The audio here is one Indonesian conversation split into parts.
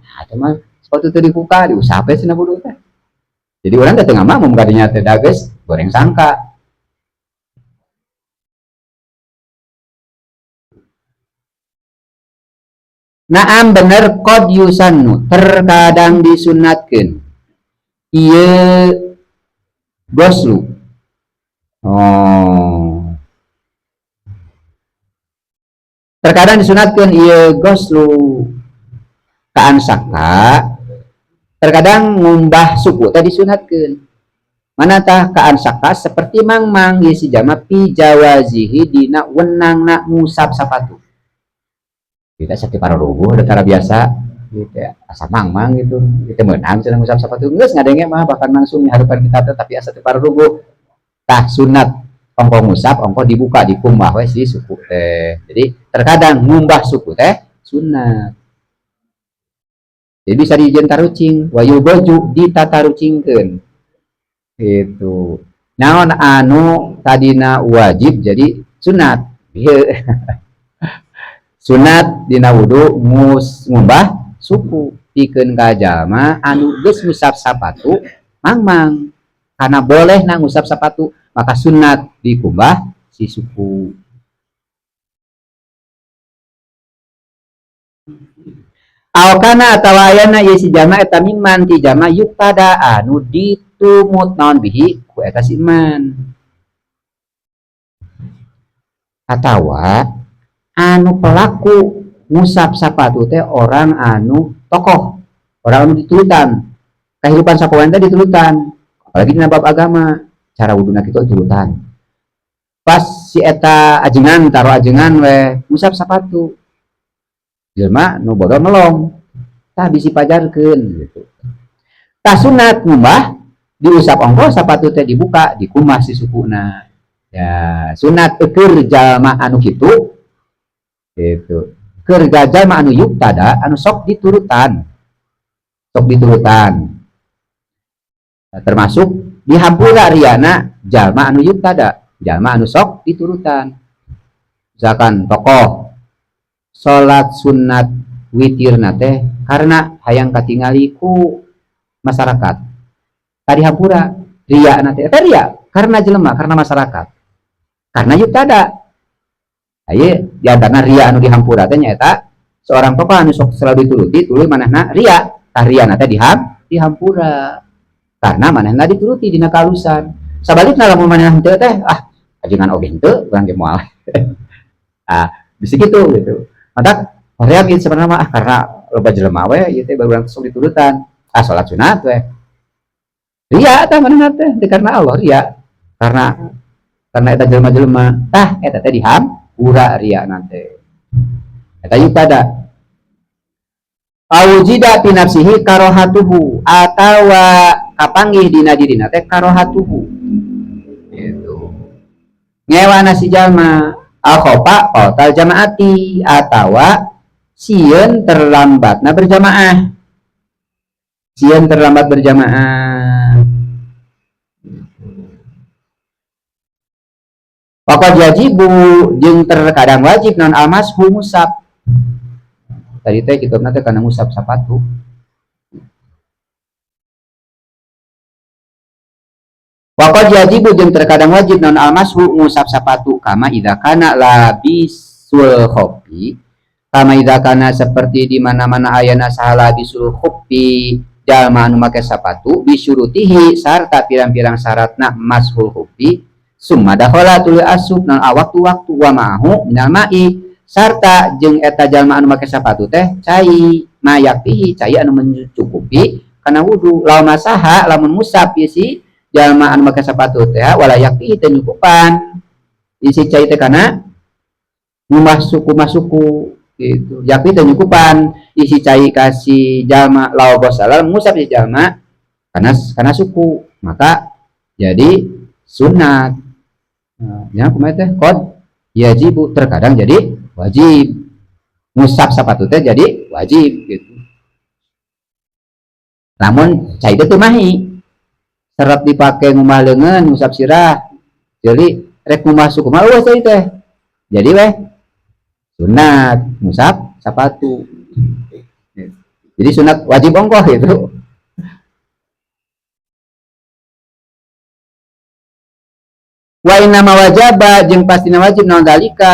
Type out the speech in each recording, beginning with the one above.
Nah, mah sepatu teu dibuka diusap we cenah budu teh. Jadi orang teh teu ngamah mun kadinya teh dages goreng sangka. Naam bener qad yusannu terkadang disunatkeun. Ieu goslu. Oh. Terkadang disunatkeun ieu goslu kaan saka. Terkadang ngumbah suku teh disunatkeun. Manatah kaan saka seperti mangmang ieu si jama pi jawazihi dina wenangna ngusap sapatu. Kita sakit pararuguh udah cara biasa gitu ya, asa mangmang gitu kita menang cenah ngusap sapatu geus ngadenge mah bahkan langsung harapan kita tapi asa teu pararuguh tah sunat ongko ngusap ongko dibuka dikumbah we si suku teh. Jadi terkadang ngumbah suku teh sunat. Jadi bisa dijieun tarucing wayu goju ditatarucingkeun gitu. Naon anu tadina wajib jadi sunat. Sunat dina wudu ngumbah suku pikeun ka jalma anu geus ngusap sapatu mangmang karena boleh na ngusap sapatu maka sunat dikumbah si suku. Aokana atawa ayana ieu si jalma eta mimman ti jalma yuktada anu ditumut naon bihi ku eta si iman. Atawa anu pelaku ngusap sapatu teh orang anu tokoh, orang anu ditulutan kehidupan sapoan teh ditulutan apalagi dina bab agama cara wuduna kitu ditulutan pas si eta ajengan taruh ajengan we ngusap sapatu jelema nu boga melong tah bisi pajarkeun gitu tah sunat ngumbah diusap ongko sapatu teh dibuka dikumbah si sukuna ya sunat keur jalma anu kitu gitu keur gajal mah anu yuktada anu sok diturutan nah, termasuk dihampura riana jalma anu yuktada jalma anu sok diturutan misalkan tokoh salat sunat witirna teh karena hayang katingali ku masyarakat tadi hampura ria na teh ria karena jelema karena masyarakat karena yuktada aye diantara ria anu dihampura teh nyaeta seorang tokoh anu sok selalu dituruti tuluy manehna ria tah ria na teh dihampura karena manehna dituruti dina kalusan sabalikna lamun manehna henteu teh ajengan oge henteu urang ge moal bisa gitu maka hoream ieu sebenarnya mah karena loba jelema we ieu teh baru sok diturutan salat sunat we ria tah manehna teh karena Allah ria karena eta jelema-jelema tah eta teh dihampura ria nate eta yukada awujida fi nafsihi karohatuhu atawa kapanggih dina dirina teh karohatuhu gitu ngewana si jalma akhopa qatal jamaati atawa sieun terlambatna berjamaah Pokok wajibu jeung terkadang wajib non almas ngusap. Tadi teh kitabna teh kana ngusap sapatu. Pokok wajibu jeung terkadang wajib non almas ngusap sapatu kama idza kana labisul khofi. Kama idza kana seperti di mana-mana ayana sahala bisul khofi jalma anu make sapatu bisyurutihi sarta pirang-pirang syaratna mashul khofi. Summa dakhala tuluy asup non waktu-waktu wa ma'ahu minal ma'i sarta jeung eta jalma anu make sapatu teh cai mayaktihi cai anu mencukupi kana wudu lamun masaha lamun musab si jalma anu make sapatu teh wala yaktihi teh nyukupan isi cai teh kana masuku gitu yakti teh nyukupan isi cai kasih jalma law gosala musab si jalma kana suku maka jadi sunat. Ya kumaha teh qad yajibu terkadang jadi wajib ngusap sapatu teh jadi wajib gitu namun cai teh teu mahi serep dipake ngumah leungeun ngusap sirah jadi rek ngumah suku mah eueuh cai teh jadi weh sunat ngusap sapatu Jadi sunat wajib ongkoh itu. Wa inna ma wajaba jeung pastina wajib naon dalika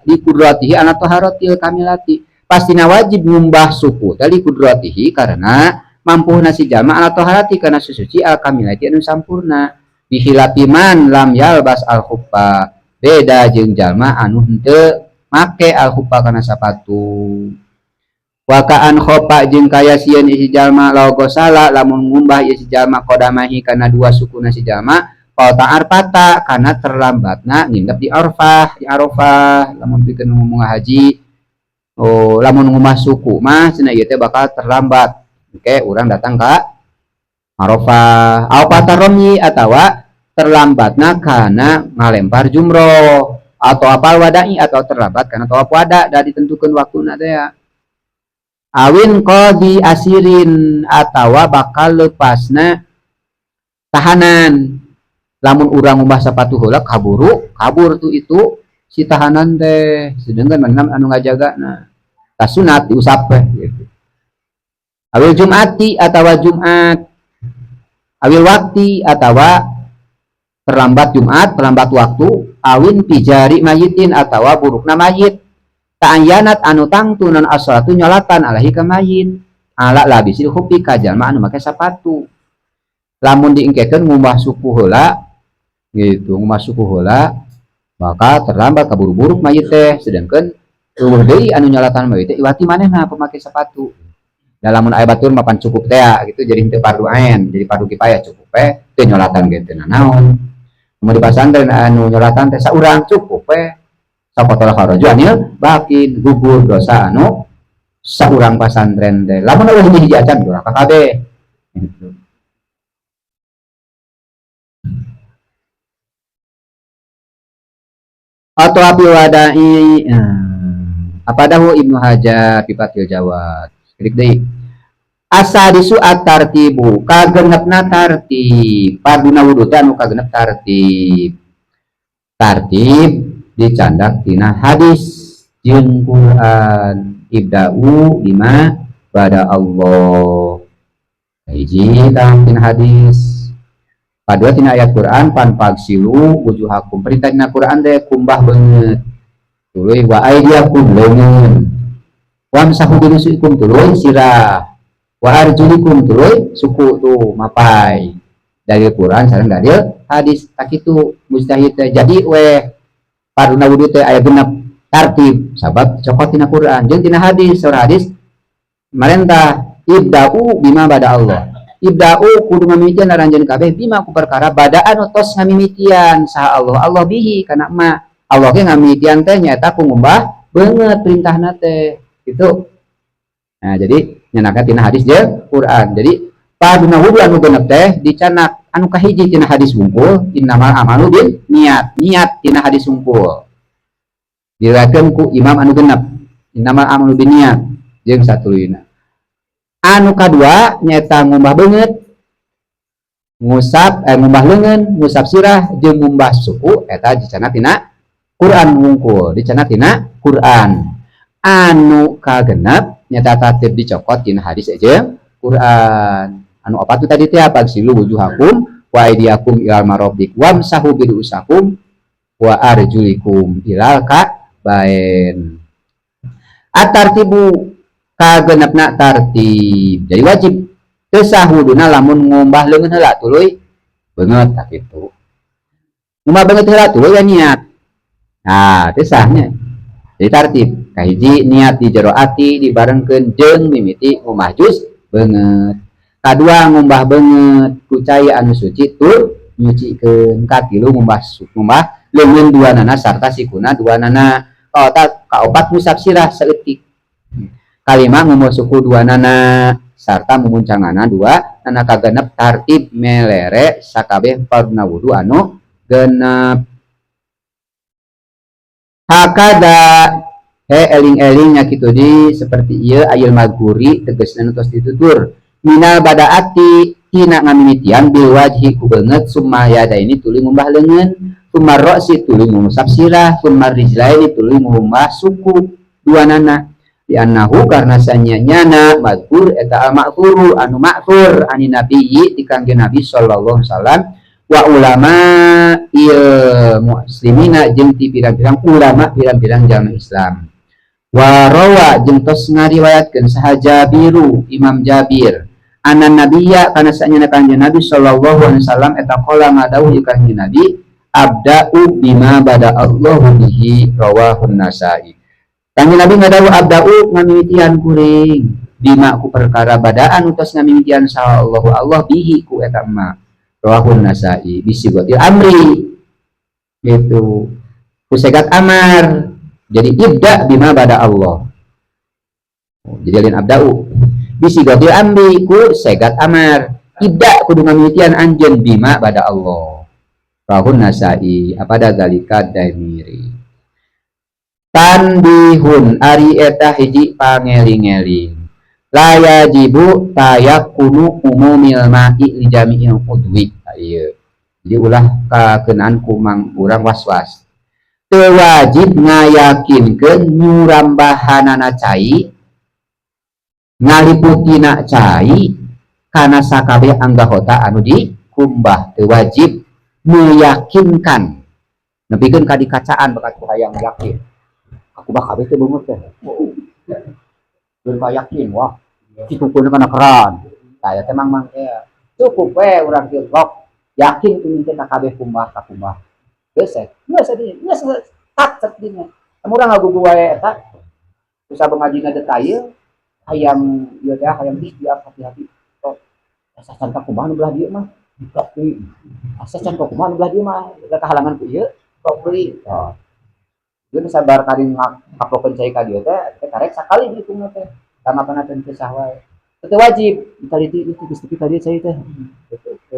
di kudratihi ana taharatil kamilati. Pastina wajib ngumbah suku tadi kudratihi karena mampu nasi jalma ala taharati kana suci al kamilati anu sampurna. Bihilapi man lam yalbas al khuffa. Beda jeung jalma anu henteu make al khuffa kana sapatu. Wakaan khopa jeung kaya sieun isi jalma logo sala lamun ngumbah isi jalma kodamahi kana dua suku nasi jalma pauta arpata kana terlambatna nginep di Arafah lamun pikeun ngomong haji. Oh lamun ngumbah suku mah cenah ieu teh bakal terlambat. Oke, urang datang ka Arafah au pataromi atawa terlambatna kana ngalempar jumroh atau apal wadai atau terlambat kana tawaf wada da ditentukeun waktuna teh ya. Awin qadi asirin atawa bakal lepasna tahanan. Lamun urang ngumbah sapatu heula kabur tuh itu si tahanan teh sedangkan manehna anu ngajagana. Tas sunat diusap gitu. Awil jumati atawa Jumat. Awil wakti atawa terlambat Jumat, terlambat waktu. Awin pijari mayitin atawa burukna mayit. Ta'ayyanat anu tangtu non as-salatu nyolatan alahi ka mayit. Ala labisil khuffi ka jalma anu make sapatu. Lamun diengkekeun ngumbah suku heula gitu, ngumbah suku heula bakal terlambat kaburu-buruk mayit teh sedangkeun eueuh deui anu nyolatan mayit teh iwati manehna pemake sepatu. Lamun aya batur mapan cukup teh gitu jadi henteu fardu ain, jadi fardu kifayah cukup teh nyolatan ge teh naon. Mun di pasantren anu nyolatan teh saurang cukup sapotola kharaju anil bakin gugur dosa anu saurang pasantren teh. Lamun eueuh hiji acan duraka kabeh. Gitu. Atau api wadai apa dahu Ibnu Hajar fi Fathil Jawad. Klik deui. Asa disu at-tartibu kagenepna tartib. Parduna wudu teh anu kagenep tartib. Tartib dicandak tina hadis jeung Quran. Ibda'u bima bada Allah. Hiji tang tina hadis. Padua tina ayat Quran pan pagsilu wujuhakum. Perintah tina Quran teh kumbah beungeut. Tuluy wa aydiyakum leungeun. Wamsahu birusikum tuluy sirah. Wa arjulikum tuluy suku tuh mapai. Dari Quran sareng dari hadis tak kitu mustahid teh. Jadi we parduna wudu teh aya genep tartib sabab cokot tina Quran jeung tina hadis. Saur hadis marentah ibda'u bima bada Allah. Ibda'u kudu ngamimitian aranjeun kabeh bima ku perkara badaan tos ngamimitian saha Allah bihi kana ma Allah ge ngamimitian teh nyaeta ku ngumbah beungeut perintahna teh gitu. Nah jadi nyanaka tina hadis jeung Quran. Jadi paduna wudu anu genep teh dicanak anu kahiji tina hadis wungkul innamal amalu bin niat tina hadis wungkul diriwayatkeun ku imam anu genep innamal amalu bin niat jeung satuluyna. Anu kadua nyata ngumbah beungeut ngusap ngumbah leungeun ngusap sirah jeung ngumbah suku eta dicanna tina Quran wungkul dicanna tina Quran. Anu kagenep nyata tartib dicokot tina hadis jeung Quran. Anu apa tuh tadi teh pagsilu wujuhakum wa aydiyakum ilal marafiq wamsahu birusakum wa arjulikum ilal ka'bain. At-tartibu kagenepna tartib jadi wajib teu sahuduna lamun ngumbah leungeun heula tuluy beungeut tak kitu. Ngumbah beungeut heula tuluy ya niat. Nah, teu sahnya. Jadi tartib kahiji niat di jero ati dibarengkeun jeung mimiti ngumbah jus beungeut. Kadua ngumbah beungeut ku cai anu suci tur nyucikeun. Katilu ngumbah leungeun duanana sarta sikuna duanana. Kaopat ngusap sirah saeutik. Kalima ngumbah suku dua nana sarta mumuncanganna dua nana kagenep tartib melere sakabeh parduna wudu anu genep. Hakada eling-eling nya kitu di seperti ieu ayil maguri tegasna tos ditutur minal badaati tina ngamimitian bil wajhi ku beungeut summa yadaini tuluy ngumbah leungeun summa ra'si tuluy ngusap sirah summa rijlaini tuluy ngumbah suku dua nana. di annahu karena sanyanyana mazkur eta al-ma'thuru anu ma'thur ani nabiyyi ti kangge nabi sallallahu alaihi wasallam wa ulama il muslimina jeung ti pirang-pirang ulama pirang-pirang jamaah Islam wa rawa jeung tos ngariwayatkeun saha Jabiru Imam Jabir anan nabiyya kana sanyana kanjeng nabi sallallahu alaihi wasallam eta qala madau kanjeng nabi abda'u bima bada Allahu bihi rawahun Nasa'i. Kanjeng Nabi ngadawu abda'u ngamimitian kuring bima ku perkara badaan utos ngamimitian saha Allahu Allah bihi ku eta ma rawahun Nasa'i bisi gotil amri gitu ku segat amar jadi ibda bima bada Allah jadi lain abda'u bisi gotil amri ku segat amar ibda kudu ngamimitian anjeun bima bada Allah rawahun Nasa'i apa dazalika daimiri tanbihun ari eta hiji pangeling-eling la yajibu tayakunu umumil ma'i li jami'il udwi ieu jadi ulah kakeunaan ku mang urang was-was teu wajib ngayakinkeun nyurambahanana cai ngaliputina cai kana sakabeh anggota anu dikumbah teu wajib meyakinkan nepikeun ka dikacaan bakat ku hayang yakin aku bakal itu banget teh belum yakin wah kitu pun kana keran saya teh mang cukup we urang kieu kok yakin kuning teh kabeh kumbah geus geus tak dinya urang ngagugu wae eta usaha ngajina detail hayang ieu teh hayang istiaf hati-hati tok asa can kumaha nu belah dieu mah tapi asa can kumaha nu belah dieu mah da kahalangan ku ieu kok beli Gue sabar karin ngapokeun cai ka dieu teh karek sakali dihitung teh karena panaten teh sahwae teu wajib tadi itu Gusti tadi cai teh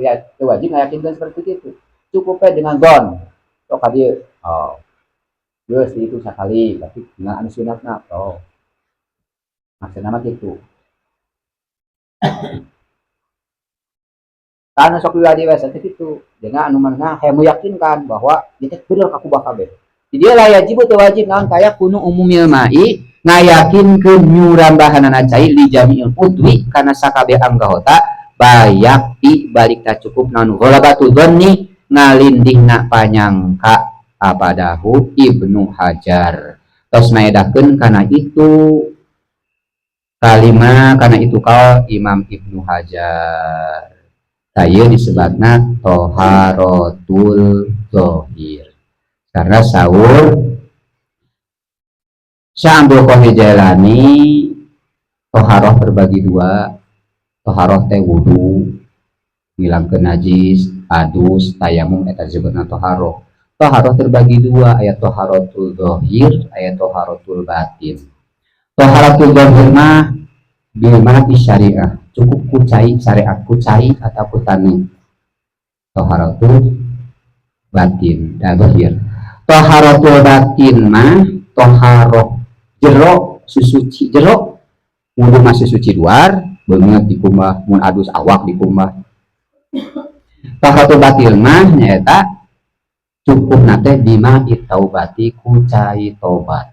ya teu wajib ngayakinkeun seperti itu cukup dengan gon tok ka dieu geus itu sakali tapi dengan anu sunatna maksudna mah kitu karena sok liwadi we saeutik kitu dengan anu manehna hayang meyakinkan bahwa ieu teh bener kakubah kabeh jadi lah wajib teu wajib naon kaya kunu umumil ma'i ngayakinkeun nyurambahanana cai li jami'il udwi kana sakabeh anggota bayak ti balikna cukup naon ghalabatu dhanni ngalindihna panyangka apadahu Ibnu Hajar tos maedakeun kana itu kalima kana itu kal Imam Ibnu Hajar tayeu disebutna taharatul zahir karena sahur Syambil Qahijalani toharoh terbagi dua toharoh teh wudu ngilangkeun najis adus tayamum eta disebutna toharoh terbagi dua aya toharotul zahir aya toharotul batin toharotul zahir mah bil mati syariah cukup kucai syariat kucai atau kutani toharotul batin dan zahir toharotul batin mah toharoh jero susuci jero wudu masih suci luar beungeut dikumbah mun adus awak dikumbah toharotul batin mah nyaeta cukup nate bima itaubati kucai tobat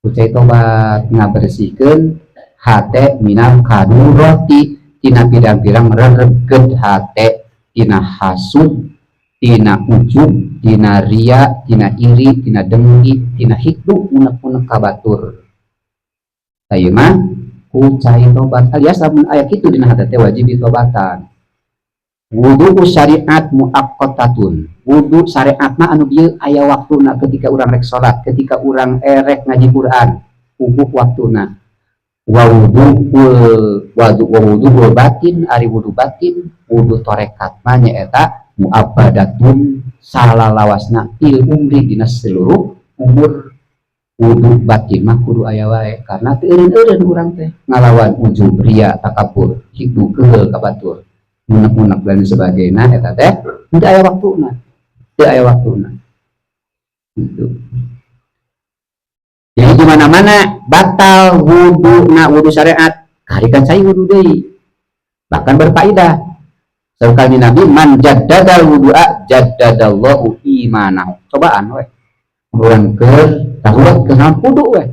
kucai tobat ngabersihkeun hate minal kadurati tina pirang-pirang rereget hate tina hasud tina ujub, tina ria, tina iri, tina dengki, tina hikdu, unek-unek kabatur. Saya mah kucai tobat alias lamun aya kitu dina hate teh wajib ditobatan. Wudu syariat muaqqatatun. Wudu syariat mah anu dieu aya waktuna ketika urang rek salat, ketika urang rek ngaji Quran, puguh waktuna. Wa wudu batin ari wudu batin, wudu torekat mah nyaeta mu'abadatun salalawasna il umri dina seluruh umur wudu batin mah kudu aya wae karena teu eureun urang teh ngalawan ujub ria takabur hikdu keul kabatur unek-unek dan sebagainya eta teh teu aya waktuna gitu. Jadi di mana-mana batal wudu syariat karikan cai wudu deui bahkan berfaedah sekali Nabi man jaddadal wudu'a jaddadallahu imanahu cobaan we urang ke tahurat ke wudu we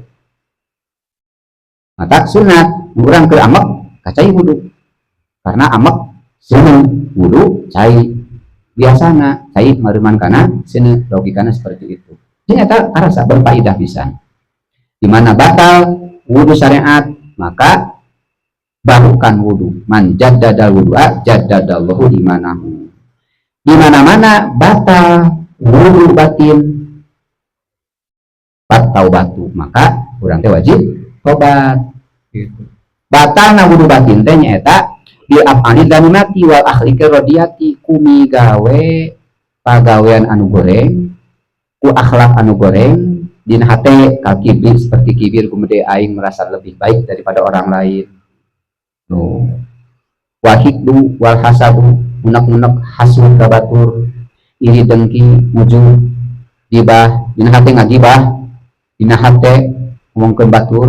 mata sunat urang ke amek kacai wudu karena amek seneng wudu cai biasana cai mareman kana seneng logikana seperti itu ternyata arasa berfaedah pisan di mana batal wudu syariat maka barukan wudu man jaddadal wudu'a jaddadallahu imanahu di mana-mana batal wudu batin taubatu maka urang teh wajib tobat gitu. Batalna wudu batin teh nyaeta bi af'ali daminati wal akhliki radiyati kumi gawe pagawean anu goreng ku akhlak anu goreng dina hate kal kibir seperti kibir kemudian aing merasa lebih baik daripada orang lain no wahiddu wal hasabu unek-unek hasud kabatur iri dengki muju gibah dina hate ngagibah dina hate ngomongkeun batur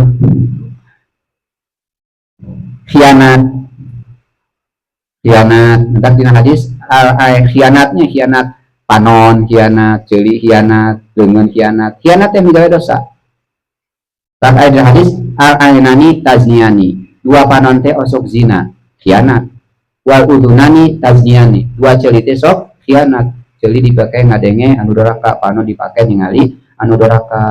khianat mentak dina hadis khianatnya khianat panon khianat ceuli khianat leungeun khianat yang migawe dosa tak aya dina hadis al ainani tazniani dua panon teh osok zina khianat wal udunani tazniani dua ceuli teh sok khianat ceuli dipake ngadenge anu doraka panon dipake ningali anu doraka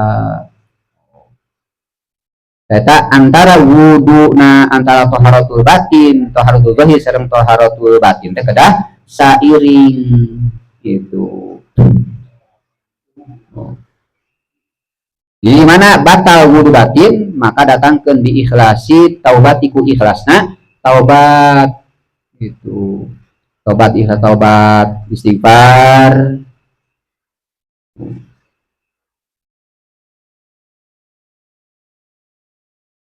eta antara wudu na antara taharatul batin taharatul zahir sareng taharatul batin teh kedah sairing gitu. Di mana batal wudu batin maka datangkeun diikhlasi taubatiku ikhlasna taubat gitu. Taubat ikhlas taubat istighfar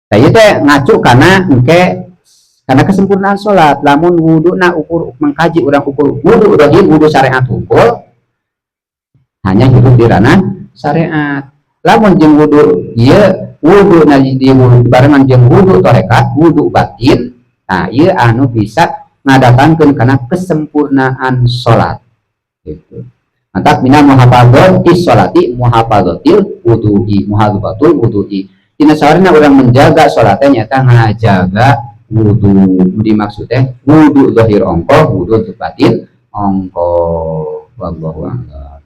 saya teh ngacu karena engke karena kesempurnaan sholat lamun wudu na ukur mengkaji orang ukur wudu rohim wudu syariat ukur hanya hidup di ranah syariat lamun jeung wudu ieu wudu na di wudu barengan jeung wudu torekat wudu batin nah ieu anu bisa ngadatangkeun kana kesempurnaan sholat gitu. Mantap mina muhafadzatis sholati muhafadzatil wudu'i muhafadzatul wudu'i dina sawarna urang menjaga sholatnya nyata ngajaga wudu dimaksudnya wudu zahir ongko wudu batin ongko wallahu a'lam.